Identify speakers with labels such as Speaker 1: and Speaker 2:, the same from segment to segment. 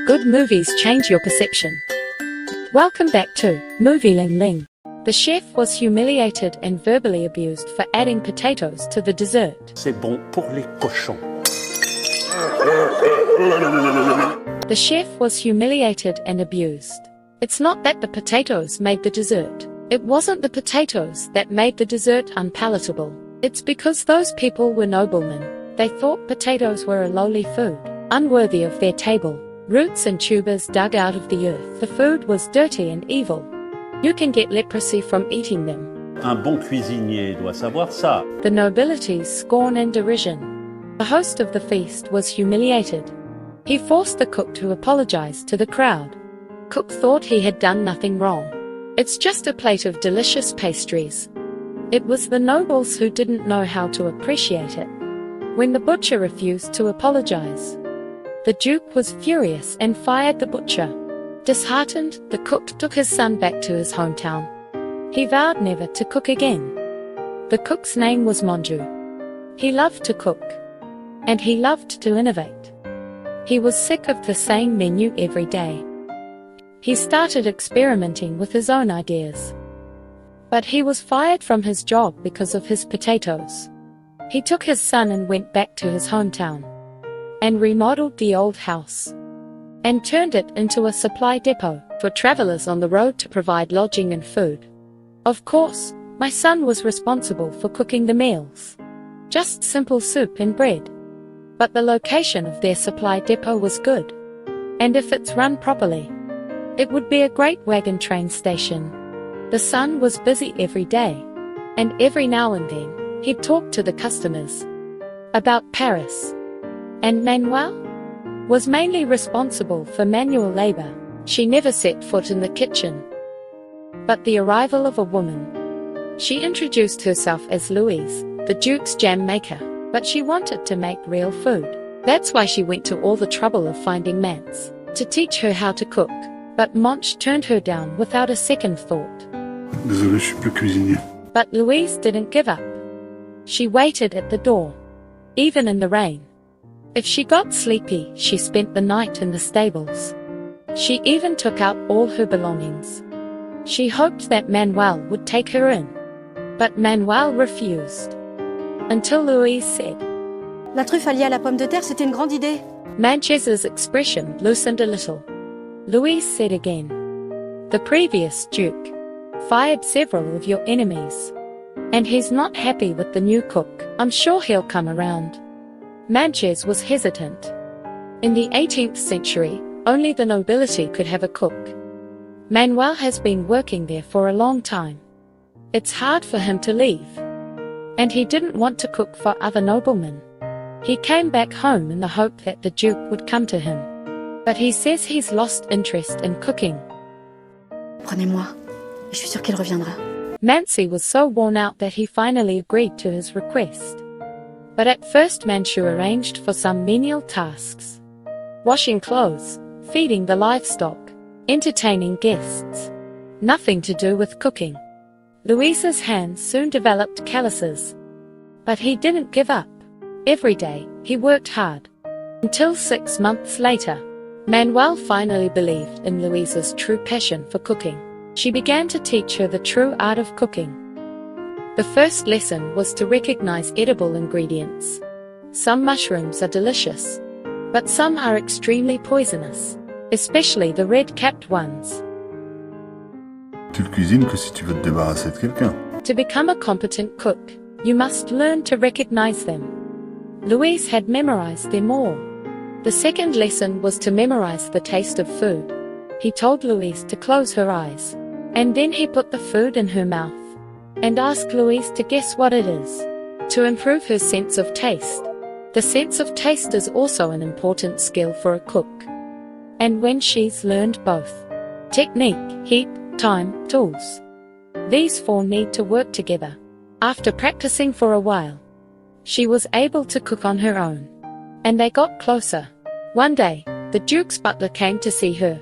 Speaker 1: Good movies change your perception. Welcome back to Movie Ling Ling. The chef was humiliated and verbally abused for adding potatoes to the dessert.
Speaker 2: C'est bon pour les cochons.
Speaker 1: The chef was humiliated and abused. It's not that the potatoes made the dessert. It wasn't the potatoes that made the dessert unpalatable. It's because those people were noblemen. They thought potatoes were a lowly food, unworthy of their table. Roots and tubers dug out of the earth. The food was dirty and evil. You can get leprosy from eating them.
Speaker 2: Un bon cuisinier doit savoir ça.
Speaker 1: The nobility's scorn and derision. The host of the feast was humiliated. He forced the cook to apologize to the crowd. Cook thought he had done nothing wrong. It's just a plate of delicious pastries. It was the nobles who didn't know how to appreciate it. When the butcher refused to apologize, the Duke was furious and fired the butcher. Disheartened, the cook took his son back to his hometown. He vowed never to cook again. The cook's name was Monju. He loved to cook. And he loved to innovate. He was sick of the same menu every day. He started experimenting with his own ideas. But he was fired from his job because of his potatoes. He took his son and went back to his hometown, and remodeled the old house, and turned it into a supply depot for travelers on the road to provide lodging and food. Of course, my son was responsible for cooking the meals. Just simple soup and bread. But the location of their supply depot was good. And if it's run properly, it would be a great wagon train station. The son was busy every day, and every now and then, he'd talk to the customers about Paris. And Manuel was mainly responsible for manual labor. She never set foot in the kitchen. But the arrival of a woman. She introduced herself as Louise, the Duke's jam maker, but she wanted to make real food. That's why she went to all the trouble of finding Mance to teach her how to cook. But Monch turned her down without a second thought.
Speaker 3: Désolé, je suis plus cuisinier.
Speaker 1: But Louise didn't give up. She waited at the door, even in the rain. If she got sleepy, she spent the night in the stables. She even took out all her belongings. She hoped that Manuel would take her in. But Manuel refused. Until Louise said,
Speaker 4: La truffe alliée à la pomme de terre, c'était une grande idée.
Speaker 1: Manchez's expression loosened a little. Louise said again, The previous Duke fired several of your enemies. And he's not happy with the new cook. I'm sure he'll come around. Manchez was hesitant. In the 18th century, only the nobility could have a cook. Manuel has been working there for a long time. It's hard for him to leave. And he didn't want to cook for other noblemen. He came back home in the hope that the Duke would come to him. But he says he's lost interest in cooking.
Speaker 4: Prenez-moi, et je suis sûre qu'il reviendra.
Speaker 1: Mansi was so worn out that he finally agreed to his request. But at first Manchu arranged for some menial tasks. Washing clothes, feeding the livestock, entertaining guests. Nothing to do with cooking. Louise's hands soon developed calluses. But he didn't give up. Every day, he worked hard. Until 6 months later, Manuel finally believed in Louise's true passion for cooking. She began to teach her the true art of cooking. The first lesson was to recognize edible ingredients. Some mushrooms are delicious, but some are extremely poisonous, especially the red-capped ones.
Speaker 3: Tu le cuisines que si tu veux te débarrasser de quelqu'un.
Speaker 1: To become a competent cook, you must learn to recognize them. Louise had memorized them all. The second lesson was to memorize the taste of food. He told Louise to close her eyes. And then he put the food in her mouth. And asked Louise to guess what it is. To improve her sense of taste. The sense of taste is also an important skill for a cook. And when she's learned both technique, heat, time, tools. These four need to work together. After practicing for a while, she was able to cook on her own. And they got closer. One day, the Duke's butler came to see her.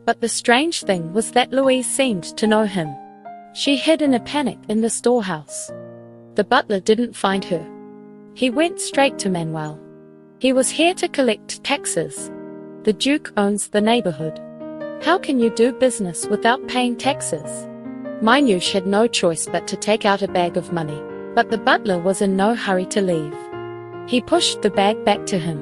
Speaker 1: But the strange thing was that Louise seemed to know him. She hid in a panic in the storehouse. The butler didn't find her. He went straight to Manuel. He was here to collect taxes. The Duke owns the neighborhood. How can you do business without paying taxes? Minush had no choice but to take out a bag of money, but the butler was in no hurry to leave. He pushed the bag back to him.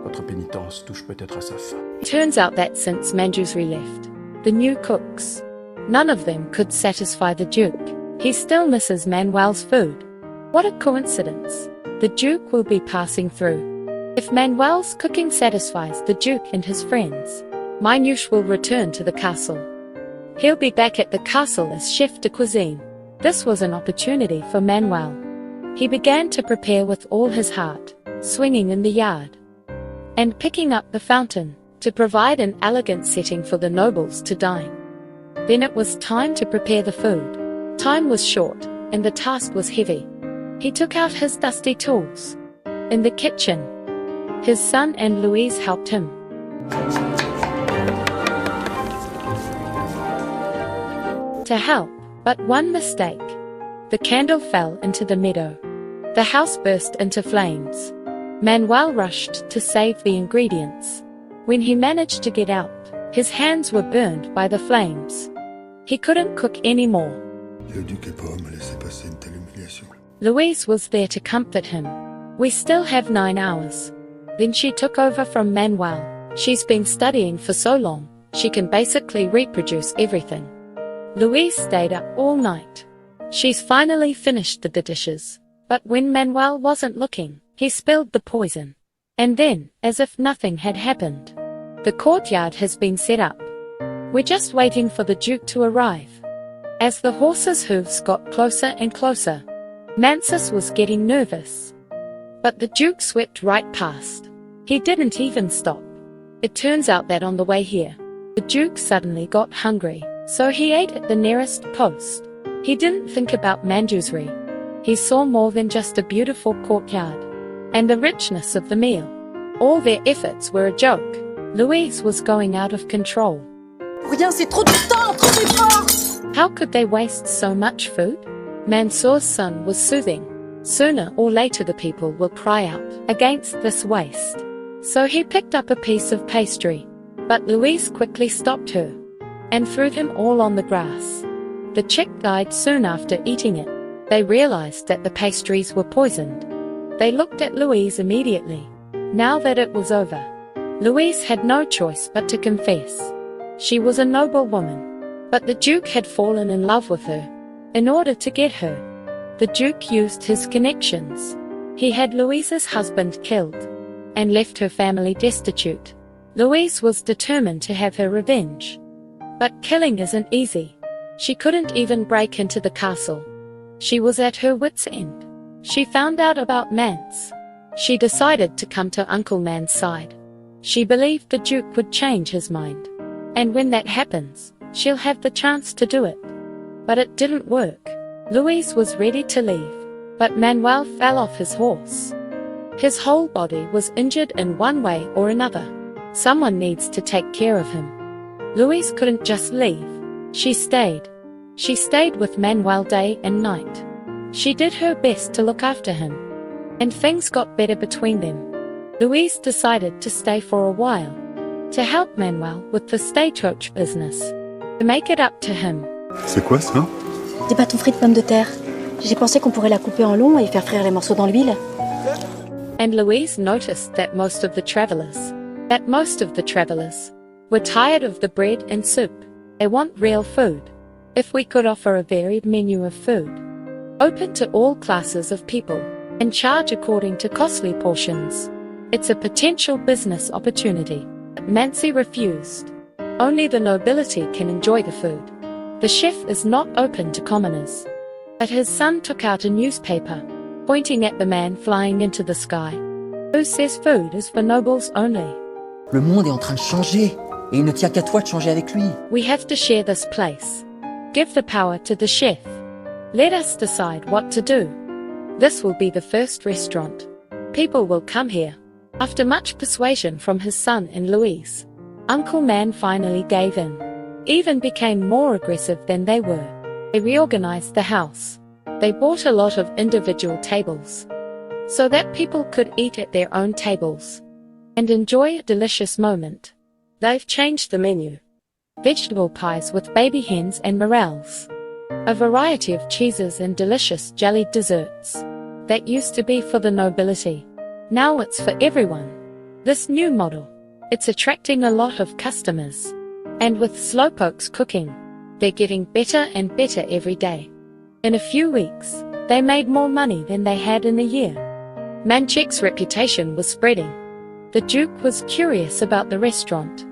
Speaker 5: Votre pénitence touche peut-être à sa fin.
Speaker 1: Turns out that since Manjusri left, the new cooks, none of them could satisfy the Duke. He still misses Manuel's food. What a coincidence. The Duke will be passing through. If Manuel's cooking satisfies the Duke and his friends, Minush will return to the castle. He'll be back at the castle as chef de cuisine. This was an opportunity for Manuel. He began to prepare with all his heart, swinging in the yard and picking up the fountain to provide an elegant setting for the nobles to dine. Then it was time to prepare the food. Time was short, and the task was heavy. He took out his dusty tools. In the kitchen, his son and Louise helped him. To help, but one mistake. The candle fell into the meadow. The house burst into flames. Manuel rushed to save the ingredients. When he managed to get out, his hands were burned by the flames. He couldn't cook anymore.
Speaker 3: Le duc est pas homme à laisser passer une telle humiliation.
Speaker 1: Louise was there to comfort him. We still have 9 hours. Then she took over from Manuel. She's been studying for so long, she can basically reproduce everything. Louise stayed up all night. She's finally finished the dishes. But when Manuel wasn't looking, he spilled the poison. And then, as if nothing had happened, the courtyard has been set up. We're just waiting for the Duke to arrive. As the horses' hooves got closer and closer, Mansus was getting nervous. But the Duke swept right past. He didn't even stop. It turns out that on the way here, the Duke suddenly got hungry, so he ate at the nearest post. He didn't think about Manjusri. He saw more than just a beautiful courtyard and the richness of the meal. All their efforts were a joke. Louise was going out of control.
Speaker 4: Rien, c'est trop de temps, trop d'efforts!
Speaker 1: How could they waste so much food? Mansour's son was soothing. Sooner or later the people will cry out against this waste. So he picked up a piece of pastry. But Louise quickly stopped her and threw them all on the grass. The chick died soon after eating it. They realized that the pastries were poisoned. They looked at Louise immediately. Now that it was over, Louise had no choice but to confess. She was a noble woman, but the Duke had fallen in love with her. In order to get her, the Duke used his connections. He had Louise's husband killed and left her family destitute. Louise was determined to have her revenge. But killing isn't easy. She couldn't even break into the castle. She was at her wit's end. She found out about Mance. She decided to come to Uncle Man's side. She believed the Duke would change his mind. And when that happens, she'll have the chance to do it. But it didn't work. Louise was ready to leave, but Manuel fell off his horse. His whole body was injured in one way or another. Someone needs to take care of him. Louise couldn't just leave. She stayed. She stayed with Manuel day and night. She did her best to look after him. And things got better between them. Louise decided to stay for a while, to help Manuel with the stagecoach business, to make it up to him.
Speaker 3: C'est quoi ça?
Speaker 4: Des bâtons frits de pommes de terre. J'ai pensé qu'on pourrait la couper en long et faire frire les morceaux dans l'huile.
Speaker 1: And Louise noticed that most of the travelers were tired of the bread and soup. They want real food. If we could offer a varied menu of food, open to all classes of people, and charge according to costly portions, it's a potential business opportunity. But Mansi refused. Only the nobility can enjoy the food. The chef is not open to commoners. But his son took out a newspaper, pointing at the man flying into the sky. Who says food is for nobles only?
Speaker 6: Le monde est en train de changer, et il ne tient qu'à toi de changer avec lui.
Speaker 1: We have to share this place. Give the power to the chef. Let us decide what to do. This will be the first restaurant. People will come here. After much persuasion from his son and Louise, Uncle Man finally gave in. Even became more aggressive than they were. They reorganized the house. They bought a lot of individual tables, so that people could eat at their own tables. and enjoy a delicious moment. They've changed the menu. Vegetable pies with baby hens and morels. A variety of cheeses and delicious jellied desserts. That used to be for the nobility. Now it's for everyone. This new model, it's attracting a lot of customers. And with slowpokes cooking, they're getting better and better every day. In a few weeks, they made more money than they had in a year. Manchek's reputation was spreading. The Duke was curious about the restaurant.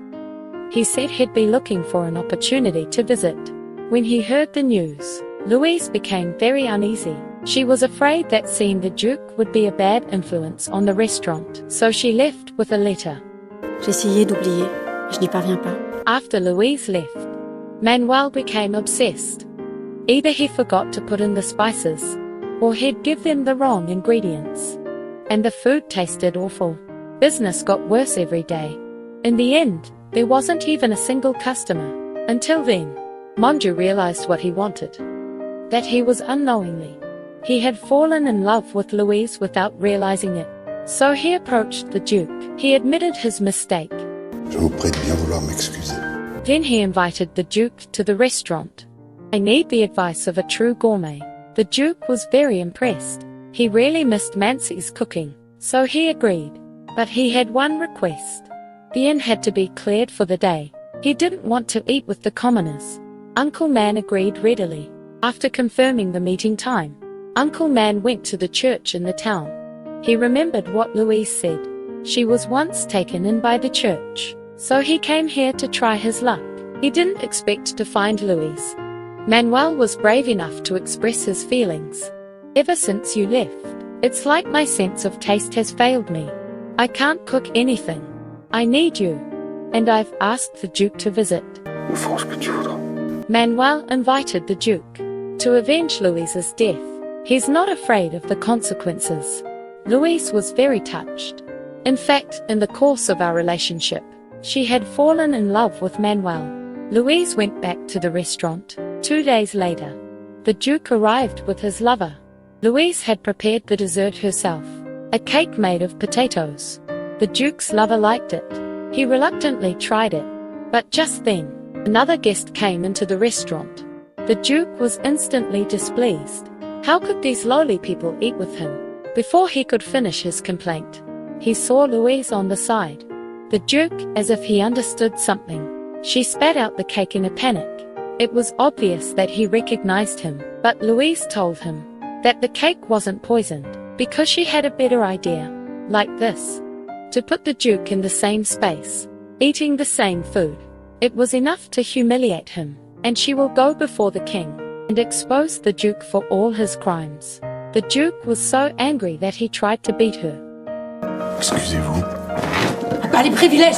Speaker 1: He said he'd be looking for an opportunity to visit. When he heard the news, Louise became very uneasy. She was afraid that seeing the Duke would be a bad influence on the restaurant, so she left with a letter.
Speaker 4: J'ai essayé d'oublier, je n'y parviens pas.
Speaker 1: After Louise left, Manuel became obsessed. Either he forgot to put in the spices, or he'd give them the wrong ingredients. And the food tasted awful. Business got worse every day. In the end, there wasn't even a single customer. Until then, Monju realized what he wanted. That he was unknowingly. He had fallen in love with Louise without realizing it. So he approached the Duke. He admitted his mistake.
Speaker 3: Je vous prie de bien vouloir m'excuser.
Speaker 1: Then he invited the Duke to the restaurant. I need the advice of a true gourmet. The Duke was very impressed. He really missed Mancy's cooking, so he agreed. But he had one request. The inn had to be cleared for the day. He didn't want to eat with the commoners. Uncle Man agreed readily. After confirming the meeting time, Uncle Man went to the church in the town. He remembered what Louise said. She was once taken in by the church. So he came here to try his luck. He didn't expect to find Louise. Manuel was brave enough to express his feelings. Ever since you left, it's like my sense of taste has failed me. I can't cook anything. I need you. And I've asked the Duke to visit.
Speaker 3: Nous ferons ce que tu voudras.
Speaker 1: Manuel invited the Duke to avenge Louise's death. He's not afraid of the consequences. Louise was very touched. In fact, in the course of our relationship, she had fallen in love with Manuel. Louise went back to the restaurant. 2 days later, the Duke arrived with his lover. Louise had prepared the dessert herself, a cake made of potatoes. The Duke's lover liked it. He reluctantly tried it. But just then, another guest came into the restaurant. The Duke was instantly displeased. How could these lowly people eat with him? Before he could finish his complaint, he saw Louise on the side. The Duke, as if he understood something, she spat out the cake in a panic. It was obvious that he recognized him, but Louise told him that the cake wasn't poisoned, because she had a better idea. Like this. To put the Duke in the same space, eating the same food. It was enough to humiliate him, and she will go before the king and expose the Duke for all his crimes. The Duke was so angry that he tried to beat her.
Speaker 3: Excusez-vous.
Speaker 7: Pas les privilèges!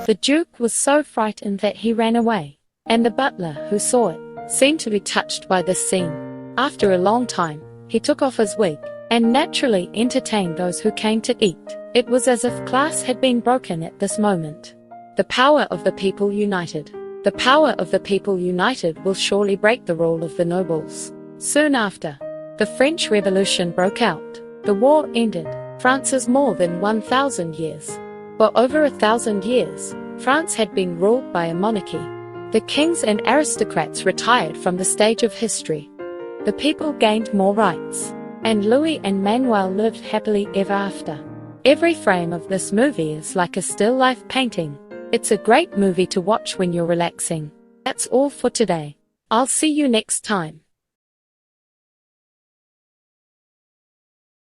Speaker 1: The Duke was so frightened that he ran away, and the butler, who saw it, seemed to be touched by this scene. After a long time, he took off his wig, and naturally entertained those who came to eat. It was as if class had been broken at this moment. The power of the people united. The power of the people united will surely break the rule of the nobles. Soon after, the French Revolution broke out. The war ended. France's more than 1,000 years. For over 1,000 years, France had been ruled by a monarchy. The kings and aristocrats retired from the stage of history. The people gained more rights. And Louis and Manuel lived happily ever after. Every frame of this movie is like a still life painting. It's a great movie to watch when you're relaxing. That's all for today. I'll see you next time.